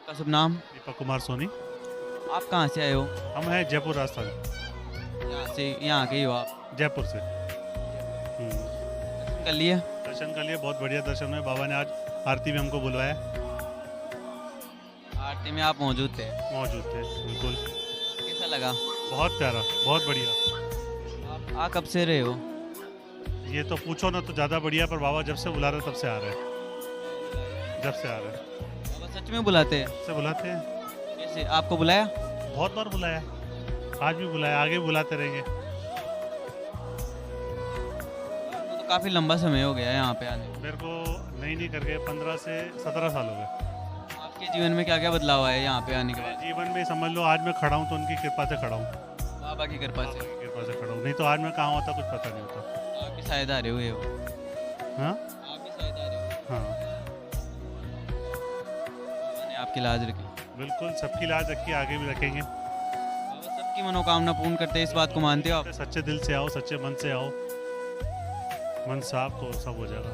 आपका शुभ नाम? दीपक कुमार सोनी। आप कहाँ से आए हो? हम हैं जयपुर राजस्थान। यहाँ के ही हो आप? जयपुर से। दर्शन कर लिए? दर्शन कर लिए, बहुत बढ़िया दर्शन हुए। बाबा ने आज आरती में हमको बुलवाया। आरती में आप मौजूद थे? मौजूद थे, बिल्कुल। कैसा लगा? बहुत प्यारा, बहुत बढ़िया। आप आ कब से रहे हो? ये तो पूछो ना तो ज़्यादा बढ़िया, पर बाबा जब से बुला रहे तब से आ रहे हैं। जब से आ रहे हैं। बाबा सच में बुलाते हैं? से बुलाते हैं। कैसे आपको बुलाया? बहुत बार बुलाया, आज भी बुलाया, आगे भी बुलाते रहेंगे। आपको तो काफ़ी लंबा समय हो गया है यहाँ पे आने। मेरे को नहीं करके 15 से 17 साल हो गए। आपके जीवन में क्या क्या बदलाव आया यहाँ पे आने के मेरे बाद? जीवन में समझ लो आज मैं खड़ा हूँ तो उनकी कृपा से खड़ा हूँ। बाबा की कृपा बाबा से? की कृपा से खड़ा हूँ, नहीं तो आज मैं कहाँ होता कुछ पता नहीं होता। आप भी शायद आ रहे हुए हो? हाँ आप भी शायद आ रहे हो? हाँ, बाबा ने आपकी लाज रखी। बिल्कुल सबकी लाज रखी, आगे भी रखेंगे। बाबा सबकी मनोकामना पूर्ण करते हैं, इस बात को मानते हो आप? सच्चे दिल से आओ, सच्चे मन से आओ, मन साफ तो सब हो जाएगा।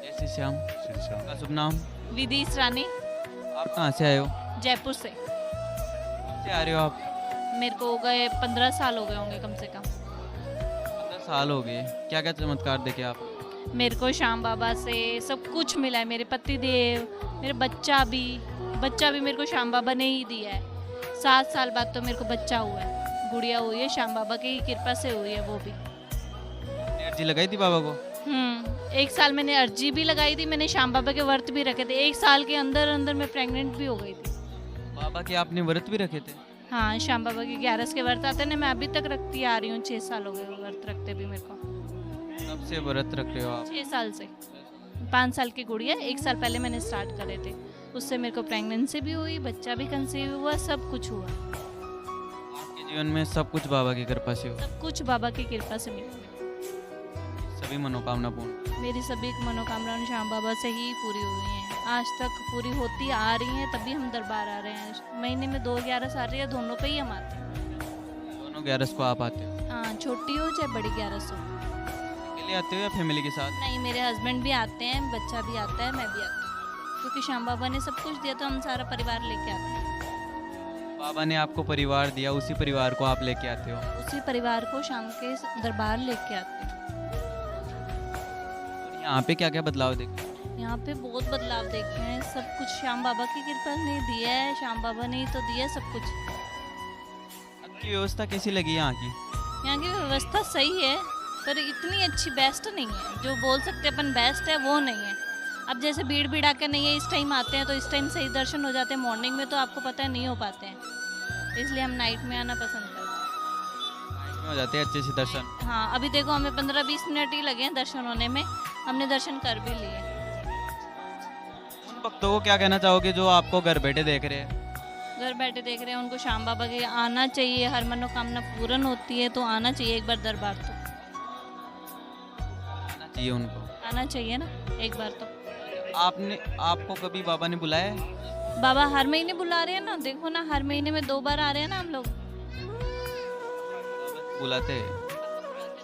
जय श्री श्याम। श्री श्याम। आपका शुभ नाम? विदिश रानी, आप कहाँ से आए हो? जयपुर से। कब से आ रहे हो आप? मेरे को हो गए 15 साल हो गए होंगे कम से कम। 15 साल हो गए। क्या क्या चमत्कार देखे आप? मेरे को श्याम बाबा से सब कुछ मिला है। मेरे पति देव, मेरे बच्चा भी मेरे को श्याम बाबा ने ही दिया है। 7 साल बाद तो मेरे को बच्चा हुआ है, गुड़िया हुई है, श्याम बाबा की कृपा से हुई है वो भी। अर्जी लगाई थी बाबा को? 1 साल मैंने अर्जी भी लगाई थी, मैंने श्याम बाबा के व्रत भी रखे थे। 1 साल के अंदर अंदर मैं प्रेग्नेंट भी हो गई थी। बाबा के आपने व्रत भी रखे थे? हाँ, श्याम बाबा के 11 के व्रत आते हैं ना, मैं अभी तक रखती आ रही हूँ। 6 साल हो गए वो व्रत रखते भी मेरे को। कब से व्रत रख रहे हो आप? 6 साल से। 5 साल की गुड़िया, 1 साल पहले मैंने स्टार्ट करे थे। उससे मेरे को प्रेगनेंसी भी हुई, बच्चा भी कंसीव हुआ, सब कुछ हुआ। आपके जीवन में सब कुछ बाबा की कृपा से हुआ? सब कुछ बाबा की कृपा से मिला। सभी मनोकामना पूर्ण? मेरी सभी मनोकामनाएं श्याम बाबा से ही पूरी हुई हैं। आज तक पूरी होती आ रही हैं, तभी हम दरबार आ रहे हैं। महीने में 2 11 आ रही है, दोनों पे ही हम आते हैं। दोनों 11 को आप आते हो? हाँ, छोटी हो चाहे बड़ी 11 हो। अकेले आते हो या फैमिली के साथ? नहीं, मेरे हस्बैंड भी आते हैं, बच्चा भी आता है, मैं भी आती हूँ। क्योंकि श्याम बाबा ने सब कुछ दिया तो हम सारा परिवार लेके आते हैं। बाबा ने आपको परिवार दिया, उसी परिवार को आप लेके आते हो? उसी परिवार को शाम के दरबार लेके आते हैं। और यहाँ पे क्या क्या बदलाव देखे? यहाँ पे बहुत बदलाव देखे हैं। सब कुछ श्याम बाबा की कृपा ने दिया है। श्याम बाबा ने ही तो दिया है सब कुछ। आपकी व्यवस्था कैसी लगी यहाँ की? यहाँ की व्यवस्था सही है, पर इतनी अच्छी बेस्ट नहीं है। जो बोल सकते अपन बेस्ट है वो नहीं है। अब जैसे भीड़ आके नहीं है, इस टाइम आते हैं तो इस टाइम सही दर्शन हो जाते हैं। मॉर्निंग में तो आपको पता है नहीं हो पाते हैं, इसलिए हम नाइट में आना पसंद करते हैं। नाइट में हो जाते हैं अच्छे से दर्शन? हाँ, अभी देखो हमें 15-20 मिनट ही लगे हैं दर्शन होने में, हमने दर्शन कर भी लिए। उन भक्तों को क्या कहना चाहोगे जो आपको घर बैठे देख रहे हैं? घर बैठे देख रहे हैं, उनको श्याम बाबा के आना चाहिए। हर मनोकामना पूर्ण होती है तो आना चाहिए एक बार दरबार। तो आना चाहिए उनको? आना चाहिए ना एक बार तो। आपको कभी बाबा ने बुलाया है? बाबा हर महीने बुला रहे हैं ना, देखो ना, हर महीने में 2 बार आ रहे हैं ना हम लोग। बुलाते हैं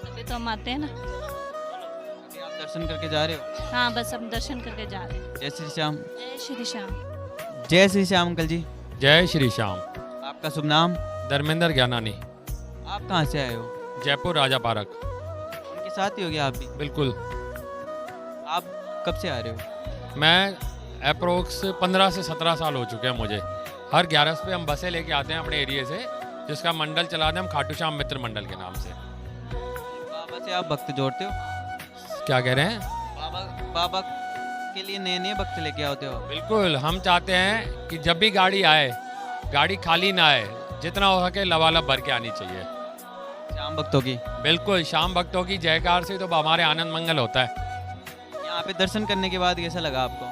तभी तो हम आते हैं ना। अभी आप दर्शन करके जा रहे हो? हाँ, बस हम दर्शन करके जा रहे हैं। जय श्री श्याम। जय श्री श्याम। जय श्री श्याम अंकल जी। जय श्री श्याम। आपका शुभ नाम? धर्मेंद्र ज्ञानानी, आप कहाँ से आए हो? जयपुर राजा पार्क। उनके साथ ही हो गया आप भी? बिल्कुल। आप कब से आ रहे हो? मैं अप्रोक्स 15 से 17 साल हो चुके हैं मुझे। हर 11 पे हम बसें लेके आते हैं अपने एरिया से, जिसका मंडल चलाते हैं हम खाटू श्याम मित्र मंडल के नाम से। बाबा से आप भक्त जोड़ते हो? क्या कह रहे हैं? बाबा के लिए नए नए भक्त लेके आते हो? बिल्कुल, हम चाहते हैं कि जब भी गाड़ी आए, गाड़ी खाली ना आए, जितना हो सके लबालब भर के आनी चाहिए। श्याम भक्तों की? बिल्कुल, शाम भक्तों की जयकार से तो हमारे आनंद मंगल होता है। यहाँ पे दर्शन करने के बाद कैसा लगा आपको?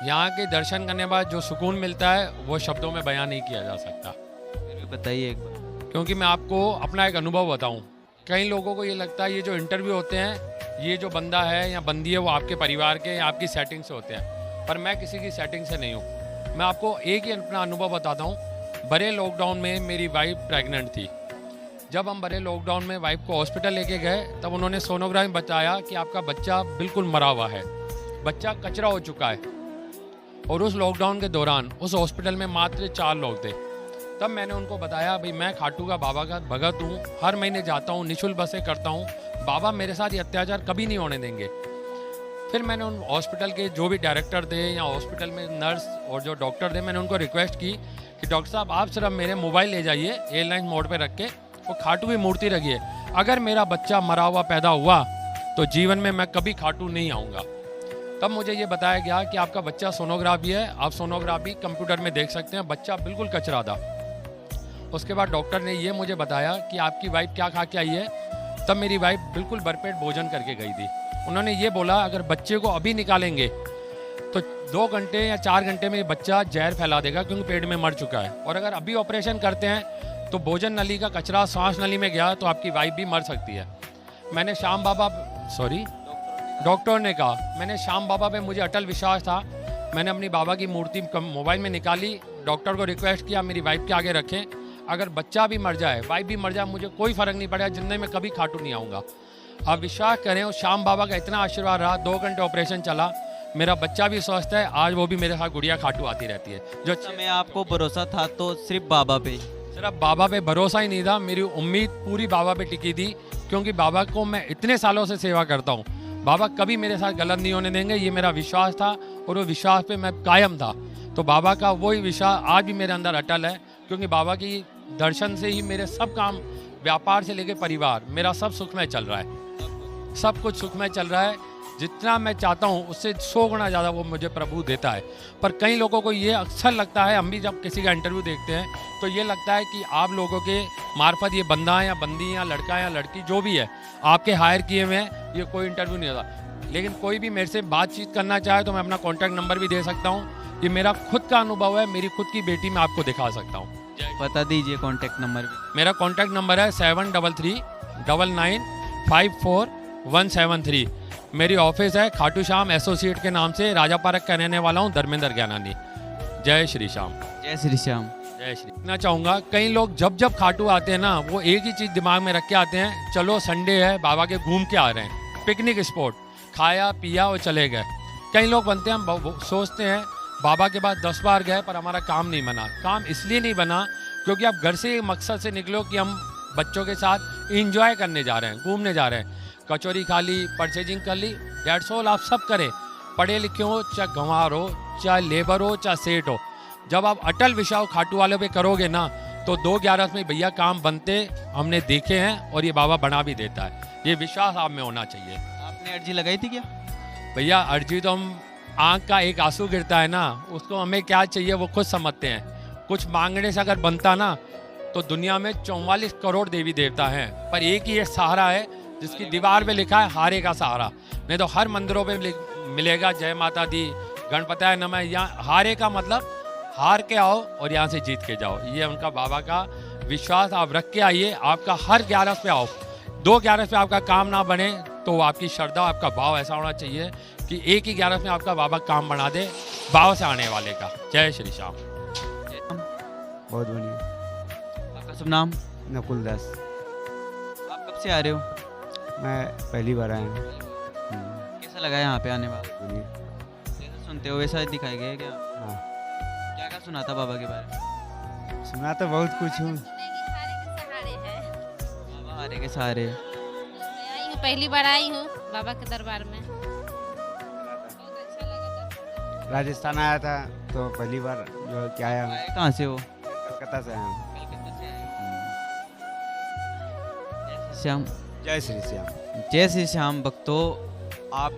यहाँ के दर्शन करने के बाद जो सुकून मिलता है वो शब्दों में बयान नहीं किया जा सकता। फिर भी बताइए एक बार। क्योंकि मैं आपको अपना एक अनुभव बताऊं, कई लोगों को ये लगता है ये जो इंटरव्यू होते हैं, ये जो बंदा है या बंदी है वो आपके परिवार के या आपकी सेटिंग से होते हैं, पर मैं किसी की सेटिंग से नहीं हूँ। मैं आपको एक ही अपना अनुभव बताता हूँ। बड़े लॉकडाउन में मेरी वाइफ प्रेग्नेंट थी। जब हम बड़े लॉकडाउन में वाइफ को हॉस्पिटल लेके गए, तब उन्होंने सोनोग्राफी बताया कि आपका बच्चा बिल्कुल मरा हुआ है, बच्चा कचरा हो चुका है। और उस लॉकडाउन के दौरान उस हॉस्पिटल में मात्र 4 लोग थे। तब मैंने उनको बताया भाई मैं खाटू का बाबा का भगत हूँ, हर महीने जाता हूँ, निःशुल्क बसें करता हूँ, बाबा मेरे साथ ये अत्याचार कभी नहीं होने देंगे। फिर मैंने उन हॉस्पिटल के जो भी डायरेक्टर थे या हॉस्पिटल में नर्स और जो डॉक्टर थे, मैंने उनको रिक्वेस्ट की कि डॉक्टर साहब आप सिर्फ मेरे मोबाइल ले जाइए, एयरलाइन मोड पे रख के, और खाटू की मूर्ति रखिए। अगर मेरा बच्चा मरा हुआ पैदा हुआ तो जीवन में मैं कभी खाटू नहीं आऊँगा। तब मुझे ये बताया गया कि आपका बच्चा सोनोग्राफी है, आप सोनोग्राफी कंप्यूटर में देख सकते हैं, बच्चा बिल्कुल कचरा था। उसके बाद डॉक्टर ने ये मुझे बताया कि आपकी वाइफ क्या खा के आई है। तब मेरी वाइफ बिल्कुल भरपेट भोजन करके गई थी। उन्होंने ये बोला अगर बच्चे को अभी निकालेंगे तो 2 घंटे या 4 घंटे में ये बच्चा जहर फैला देगा क्योंकि पेट में मर चुका है, और अगर अभी ऑपरेशन करते हैं तो भोजन नली का कचरा सांस नली में गया तो आपकी वाइफ भी मर सकती है। मैंने श्याम बाबा डॉक्टर ने कहा, मैंने श्याम बाबा पे मुझे अटल विश्वास था। मैंने अपनी बाबा की मूर्ति मोबाइल में निकाली, डॉक्टर को रिक्वेस्ट किया मेरी वाइफ के आगे रखें, अगर बच्चा भी मर जाए वाइफ भी मर जाए मुझे कोई फ़र्क नहीं पड़ेगा, जिंदगी में कभी खाटू नहीं आऊँगा। आप विश्वास करें उस श्याम बाबा का इतना आशीर्वाद रहा, 2 घंटे ऑपरेशन चला, मेरा बच्चा भी स्वस्थ है, आज वो भी मेरे साथ गुड़िया खाटू आती रहती है। जो समय आपको भरोसा था तो सिर्फ बाबा पे? सिर्फ बाबा पे भरोसा ही नहीं था, मेरी उम्मीद पूरी बाबा पे टिकी थी, क्योंकि बाबा को मैं इतने सालों से सेवा करता हूँ। बाबा कभी मेरे साथ गलत नहीं होने देंगे, ये मेरा विश्वास था और वो विश्वास पे मैं कायम था। तो बाबा का वही विश्वास आज भी मेरे अंदर अटल है, क्योंकि बाबा की दर्शन से ही मेरे सब काम, व्यापार से लेकर परिवार, मेरा सब सुखमय चल रहा है, सब कुछ सुखमय चल रहा है। जितना मैं चाहता हूँ उससे 100 गुना ज़्यादा वो मुझे प्रभु देता है। पर कई लोगों को ये अक्सर लगता है, हम भी जब किसी का इंटरव्यू देखते हैं तो ये लगता है कि आप लोगों के मार्फत ये बंदा या बंदी या लड़का या लड़की जो भी है आपके हायर किए हुए हैं, ये कोई इंटरव्यू नहीं होता। लेकिन कोई भी मेरे से बातचीत करना चाहे तो मैं अपना कॉन्टैक्ट नंबर भी दे सकता हूँ। ये मेरा खुद का अनुभव है, मेरी खुद की बेटी मैं आपको दिखा सकता हूँ। बता दीजिए कॉन्टैक्ट नंबर भी। मेरा कॉन्टैक्ट नंबर है 7339 54173। मेरी ऑफिस है खाटू श्याम एसोसिएट के नाम से, राजा पार्क का रहने वाला हूँ, धर्मेंद्र ज्ञानानी। जय श्री श्याम। जय श्री श्याम। जय श्री। कहना चाहूँगा कई लोग जब खाटू आते हैं ना, वो एक ही चीज़ दिमाग में रख के आते हैं, चलो संडे है बाबा के घूम के आ रहे हैं, पिकनिक स्पॉट, खाया पिया और चले गए। कई लोग बनते हैं, हम सोचते हैं बाबा के पास 10 बार गए पर हमारा काम नहीं बना। काम इसलिए नहीं बना क्योंकि आप घर से मकसद से निकलो कि हम बच्चों के साथ इंजॉय करने जा रहे हैं, घूमने जा रहे हैं, कचौरी खा ली, परचेजिंग कर ली, डेट्स ऑल। आप सब करें, पढ़े लिखे हो चाहे गंवार हो, चाहे लेबर हो, चाहे सेठ हो, जब आप अटल विश्वास खाटू वालों पे करोगे ना तो 2/11 में भैया काम बनते हमने देखे हैं, और ये बाबा बना भी देता है। ये विश्वास आप में होना चाहिए। आपने अर्जी लगाई थी क्या? भैया अर्जी तो हम, आँख का एक आंसू गिरता है ना, उसको हमें क्या चाहिए वो खुद समझते हैं। कुछ मांगने से अगर बनता ना तो दुनिया में 44 करोड़ देवी देवता हैं, पर एक ही ये सहारा है जिसकी दीवार पे लिखा है हारे का सहारा। नहीं तो हर मंदिरों पे मिलेगा जय माता दी, गणपताय नमः। यहाँ हारे का मतलब हार के आओ और यहाँ से जीत के जाओ। ये उनका बाबा का विश्वास, आप रख के आइए। आपका हर 11 पे आओ, 2/11 पे आपका काम ना बने तो आपकी श्रद्धा, आपका भाव ऐसा होना चाहिए कि एक ही 11 में आपका बाबा काम बना दे, भाव से आने वाले का। जय श्री श्याम। बहुत बढ़िया। आपका शुभ नाम? नकुल दास। आप कब से आ रहे हो? मैं पहली बार आया हूँ। कैसा लगा यहाँ पे आने वाला? बढ़िया। जैसा सुनते हो वैसा दिखाई गया क्या? हाँ, क्या क्या सुना था बाबा के बारे में? सुना तो बहुत कुछ हूँ। बाबा हारे के सहारे। मैं आई हूँ, पहली बार आई हूँ बाबा के दरबार में। बहुत अच्छा लगा दर्शन। राजस्थान आया था तो पहली बार जो है क्या आया हूँ। आए कहाँ से हो? कलकत्ता से आया हूँ। कलकत्ता से आए हो। जय श्री श्याम। जय श्री श्याम। जय श्री श्याम भक्तों, आप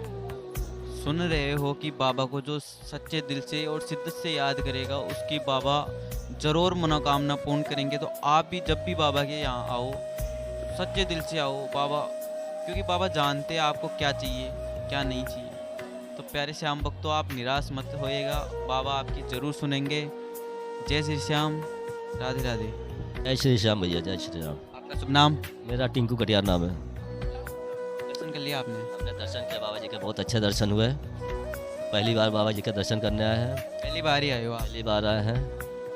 सुन रहे हो कि बाबा को जो सच्चे दिल से और शिद्दत से याद करेगा उसकी बाबा जरूर मनोकामना पूर्ण करेंगे। तो आप भी जब भी बाबा के यहाँ आओ, सच्चे दिल से आओ बाबा, क्योंकि बाबा जानते हैं आपको क्या चाहिए क्या नहीं चाहिए। तो प्यारे श्याम भक्तों, आप निराश मत होइएगा, बाबा आपकी ज़रूर सुनेंगे। जय श्री श्याम। राधे राधे। जय श्री श्याम भैया। जय श्री राम। आपका शुभ नाम? मेरा टिंकू कटियार नाम है। दर्शन कर लिया आपने? हमने दर्शन किया, बाबा जी के बहुत अच्छे दर्शन हुए। पहली बार बाबा जी का दर्शन करने आए हैं। पहली बार ही आए हो आप? पहली बार आए हैं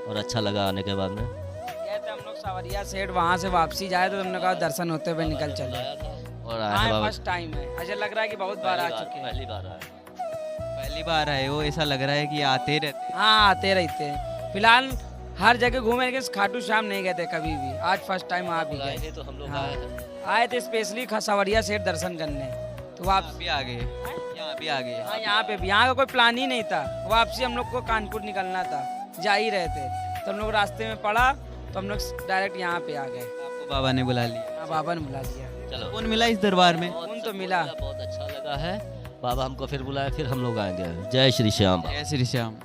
और अच्छा लगा आने के बाद में। गए थे हम लोग सावरिया सेठ, वहाँ से वापसी जाए तो हमने कहा दर्शन होते हुए निकल चले। और आए हैं बाबा। फर्स्ट टाइम है, ऐसा लग रहा है कि बहुत बार आ चुके हैं। पहली बार आए। पहली पहली बार आए हो, ऐसा लग रहा है कि आते ही रहते हैं। हाँ आते रहते हैं, फिलहाल हर जगह घूमे लेकिन खाटू श्याम नहीं गए थे कभी भी, आज फर्स्ट टाइम आप भी आए गए। थे तो हम लोग हाँ। आए हैं। आए थे स्पेशली खसावरिया सेठ दर्शन करने, तो आप यहाँ भी आ गए, यहाँ भी आ गए। हाँ यहाँ पे भी, यहाँ का कोई प्लान ही नहीं था, वापसी हम लोग को कानपुर निकलना था, जा ही रहे थे, तो हम लोग रास्ते में पड़ा तो हम लोग डायरेक्ट यहाँ पे आ गए। आपको बाबा ने बुला लिया। हाँ, बाबा ने बुला लिया। चलो कौन मिला इस दरबार में? बहुत उन तो सबको मिला। बहुत अच्छा लगा है। बाबा हमको फिर बुलाए, फिर हम लोग आएंगे। जय श्री श्याम। जय श्री श्याम।